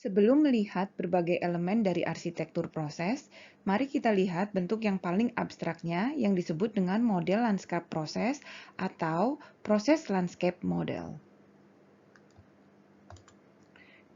Sebelum melihat berbagai elemen dari arsitektur proses, mari kita lihat bentuk yang paling abstraknya yang disebut dengan model landscape proses atau proses landscape model.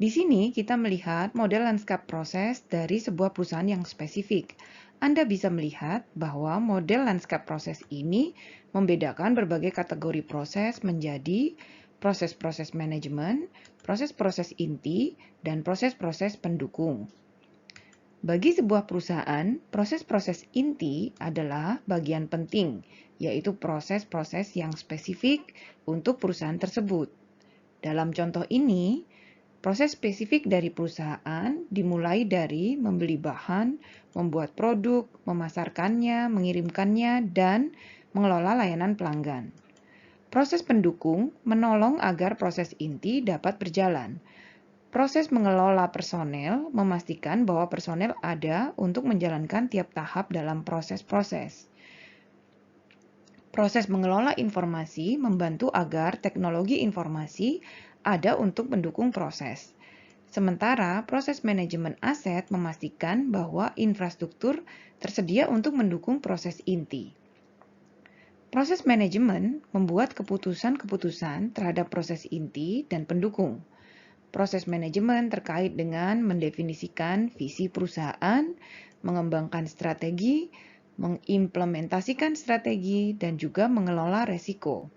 Di sini kita melihat model landscape proses dari sebuah perusahaan yang spesifik. Anda bisa melihat bahwa model landscape proses ini membedakan berbagai kategori proses menjadi proses-proses manajemen, proses-proses inti, dan proses-proses pendukung. Bagi sebuah perusahaan, proses-proses inti adalah bagian penting, yaitu proses-proses yang spesifik untuk perusahaan tersebut. Dalam contoh ini, proses spesifik dari perusahaan dimulai dari membeli bahan, membuat produk, memasarkannya, mengirimkannya, dan mengelola layanan pelanggan. Proses pendukung menolong agar proses inti dapat berjalan. Proses mengelola personel memastikan bahwa personel ada untuk menjalankan tiap tahap dalam proses-proses. Proses mengelola informasi membantu agar teknologi informasi ada untuk mendukung proses. Sementara proses manajemen aset memastikan bahwa infrastruktur tersedia untuk mendukung proses inti. Proses manajemen membuat keputusan-keputusan terhadap proses inti dan pendukung. Proses manajemen terkait dengan mendefinisikan visi perusahaan, mengembangkan strategi, mengimplementasikan strategi, dan juga mengelola resiko.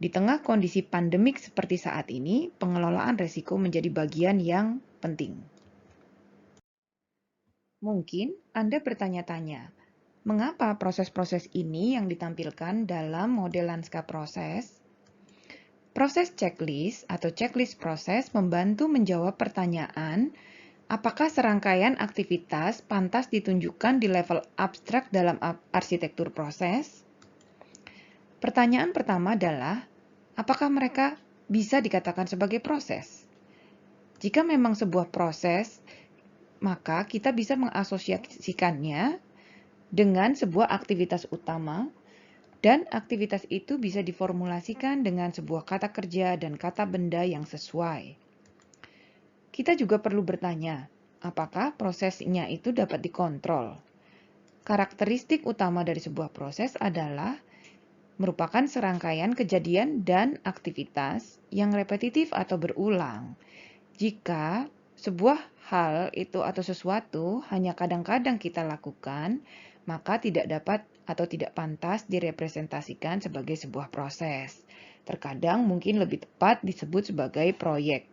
Di tengah kondisi pandemik seperti saat ini, pengelolaan resiko menjadi bagian yang penting. Mungkin Anda bertanya-tanya, mengapa proses-proses ini yang ditampilkan dalam model landscape proses? Proses checklist atau checklist proses membantu menjawab pertanyaan, apakah serangkaian aktivitas pantas ditunjukkan di level abstrak dalam arsitektur proses? Pertanyaan pertama adalah, apakah mereka bisa dikatakan sebagai proses? Jika memang sebuah proses, maka kita bisa mengasosiasikannya dengan sebuah aktivitas utama, dan aktivitas itu bisa diformulasikan dengan sebuah kata kerja dan kata benda yang sesuai. Kita juga perlu bertanya, apakah prosesnya itu dapat dikontrol? Karakteristik utama dari sebuah proses adalah merupakan serangkaian kejadian dan aktivitas yang repetitif atau berulang. Jika sebuah hal itu atau sesuatu hanya kadang-kadang kita lakukan, maka tidak dapat atau tidak pantas direpresentasikan sebagai sebuah proses. Terkadang mungkin lebih tepat disebut sebagai proyek.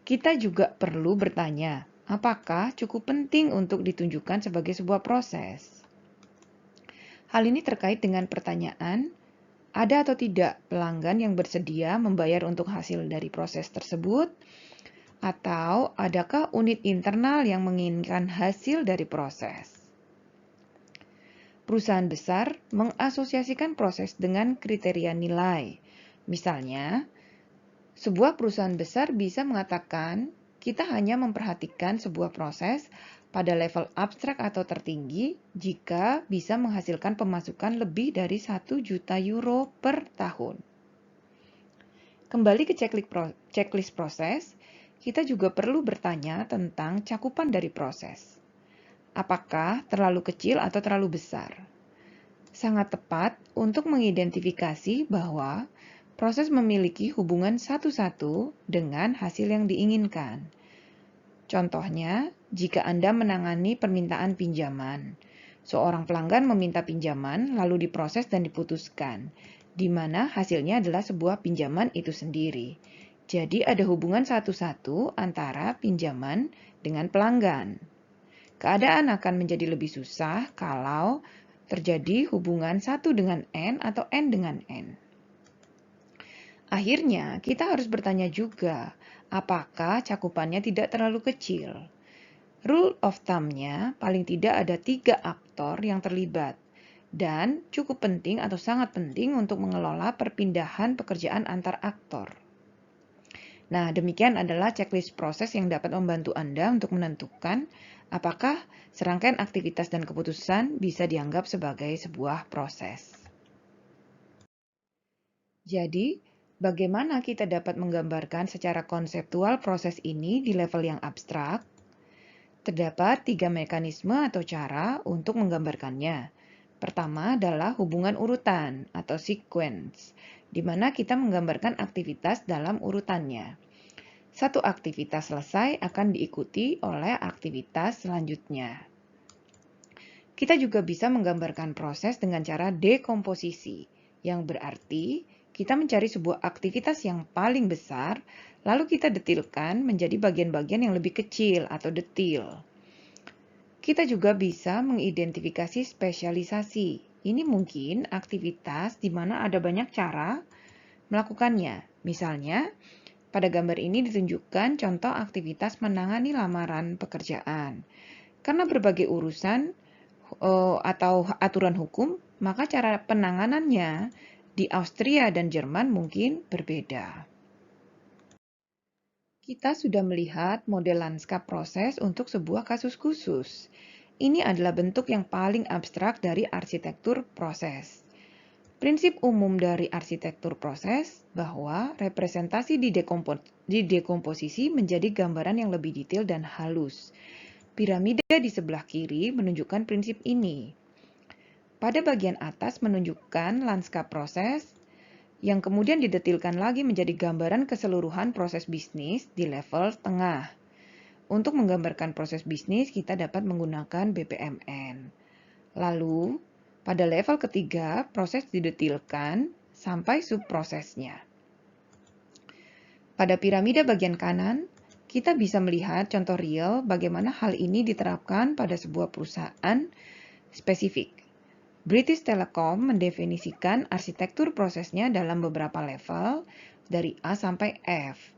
Kita juga perlu bertanya, apakah cukup penting untuk ditunjukkan sebagai sebuah proses? Hal ini terkait dengan pertanyaan, ada atau tidak pelanggan yang bersedia membayar untuk hasil dari proses tersebut? Atau adakah unit internal yang menginginkan hasil dari proses? Perusahaan besar mengasosiasikan proses dengan kriteria nilai. Misalnya, sebuah perusahaan besar bisa mengatakan kita hanya memperhatikan sebuah proses pada level abstrak atau tertinggi jika bisa menghasilkan pemasukan lebih dari 1 juta euro per tahun. Kembali ke checklist proses, kita juga perlu bertanya tentang cakupan dari proses. Apakah terlalu kecil atau terlalu besar? Sangat tepat untuk mengidentifikasi bahwa proses memiliki hubungan satu-satu dengan hasil yang diinginkan. Contohnya, jika Anda menangani permintaan pinjaman, seorang pelanggan meminta pinjaman lalu diproses dan diputuskan, di mana hasilnya adalah sebuah pinjaman itu sendiri. Jadi ada hubungan satu-satu antara pinjaman dengan pelanggan. Keadaan akan menjadi lebih susah kalau terjadi hubungan 1 dengan N atau N dengan N. Akhirnya, kita harus bertanya juga, apakah cakupannya tidak terlalu kecil? Rule of thumb-nya paling tidak ada 3 aktor yang terlibat dan cukup penting atau sangat penting untuk mengelola perpindahan pekerjaan antar aktor. Nah, demikian adalah checklist proses yang dapat membantu Anda untuk menentukan apakah serangkaian aktivitas dan keputusan bisa dianggap sebagai sebuah proses. Jadi, Bagaimana kita dapat menggambarkan secara konseptual proses ini di level yang abstrak? Terdapat 3 mekanisme atau cara untuk menggambarkannya. Pertama adalah hubungan urutan atau sequence, di mana kita menggambarkan aktivitas dalam urutannya. Satu aktivitas selesai akan diikuti oleh aktivitas selanjutnya. Kita juga bisa menggambarkan proses dengan cara dekomposisi, yang berarti kita mencari sebuah aktivitas yang paling besar, lalu kita detilkan menjadi bagian-bagian yang lebih kecil atau detil. Kita juga bisa mengidentifikasi spesialisasi. Ini mungkin aktivitas di mana ada banyak cara melakukannya. Misalnya, pada gambar ini ditunjukkan contoh aktivitas menangani lamaran pekerjaan. Karena berbagai urusan atau aturan hukum, maka cara penanganannya di Austria dan Jerman mungkin berbeda. Kita sudah melihat model lanskap proses untuk sebuah kasus khusus. Ini adalah bentuk yang paling abstrak dari arsitektur proses. Prinsip umum dari arsitektur proses bahwa representasi di dekomposisi menjadi gambaran yang lebih detail dan halus. Piramida di sebelah kiri menunjukkan prinsip ini. Pada bagian atas menunjukkan lanskap proses, yang kemudian didetilkan lagi menjadi gambaran keseluruhan proses bisnis di level tengah. Untuk menggambarkan proses bisnis, kita dapat menggunakan BPMN. Lalu, pada level ketiga, proses didetilkan sampai subprosesnya. Pada piramida bagian kanan, kita bisa melihat contoh real bagaimana hal ini diterapkan pada sebuah perusahaan spesifik. British Telecom mendefinisikan arsitektur prosesnya dalam beberapa level dari A sampai F.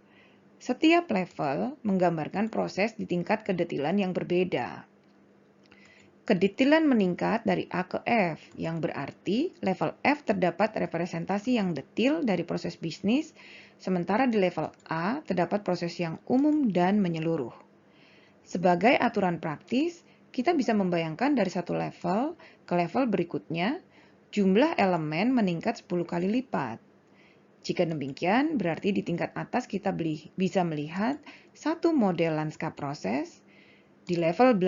Setiap level menggambarkan proses di tingkat kedetilan yang berbeda. Kedetilan meningkat dari A ke F, yang berarti level F terdapat representasi yang detil dari proses bisnis, sementara di level A terdapat proses yang umum dan menyeluruh. Sebagai aturan praktis, kita bisa membayangkan dari satu level ke level berikutnya, jumlah elemen meningkat 10 kali lipat. Jika demikian, berarti di tingkat atas kita bisa melihat satu model lanskap proses. Di level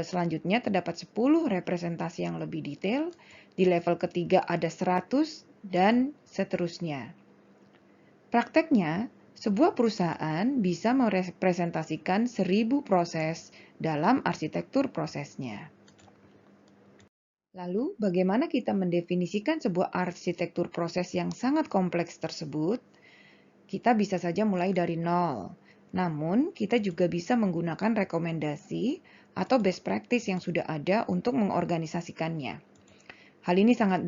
selanjutnya terdapat 10 representasi yang lebih detail, di level ketiga ada 100, dan seterusnya. Prakteknya, sebuah perusahaan bisa merepresentasikan 1000 proses dalam arsitektur prosesnya. Lalu, bagaimana kita mendefinisikan sebuah arsitektur proses yang sangat kompleks tersebut? Kita bisa saja mulai dari nol. Namun, kita juga bisa menggunakan rekomendasi atau best practice yang sudah ada untuk mengorganisasikannya. Hal ini sangat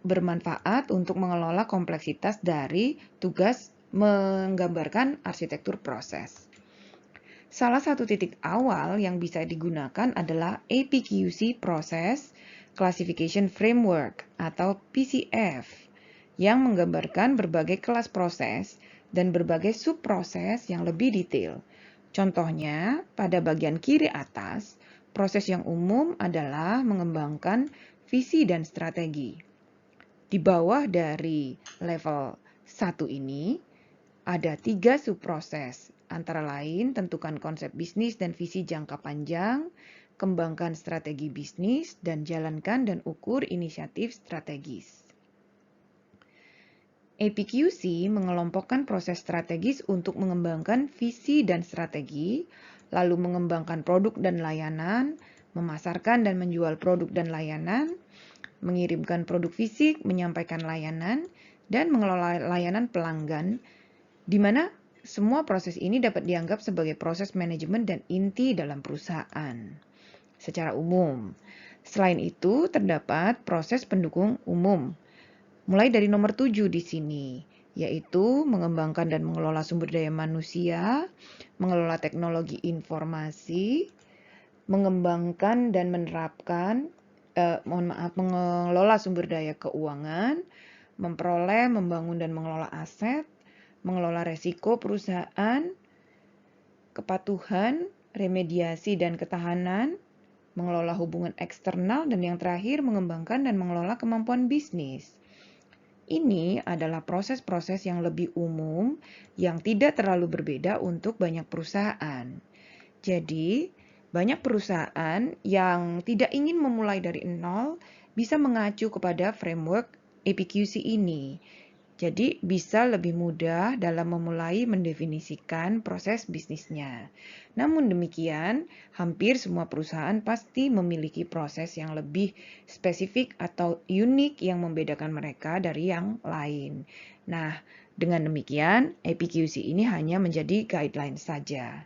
bermanfaat untuk mengelola kompleksitas dari tugas menggambarkan arsitektur proses. Salah satu titik awal yang bisa digunakan adalah APQC Process Classification Framework atau PCF yang menggambarkan berbagai kelas proses dan berbagai subproses yang lebih detail. Contohnya, pada bagian kiri atas, proses yang umum adalah mengembangkan visi dan strategi. Di bawah dari level 1 ini, ada 3 subproses, antara lain tentukan konsep bisnis dan visi jangka panjang, kembangkan strategi bisnis, dan jalankan dan ukur inisiatif strategis. APQC mengelompokkan proses strategis untuk mengembangkan visi dan strategi, lalu mengembangkan produk dan layanan, memasarkan dan menjual produk dan layanan, mengirimkan produk fisik, menyampaikan layanan, dan mengelola layanan pelanggan, di mana semua proses ini dapat dianggap sebagai proses manajemen dan inti dalam perusahaan secara umum. Selain itu, terdapat proses pendukung umum, mulai dari nomor 7 di sini, yaitu mengembangkan dan mengelola sumber daya manusia, mengelola teknologi informasi, mengembangkan dan menerapkan, mengelola sumber daya keuangan, memperoleh, membangun dan mengelola aset, mengelola resiko perusahaan, kepatuhan, remediasi dan ketahanan, mengelola hubungan eksternal, dan yang terakhir mengembangkan dan mengelola kemampuan bisnis. Ini adalah proses-proses yang lebih umum yang tidak terlalu berbeda untuk banyak perusahaan. Jadi, banyak perusahaan yang tidak ingin memulai dari nol bisa mengacu kepada framework APQC ini. Jadi, bisa lebih mudah dalam memulai mendefinisikan proses bisnisnya. Namun demikian, hampir semua perusahaan pasti memiliki proses yang lebih spesifik atau unik yang membedakan mereka dari yang lain. Nah, dengan demikian, APQC ini hanya menjadi guideline saja.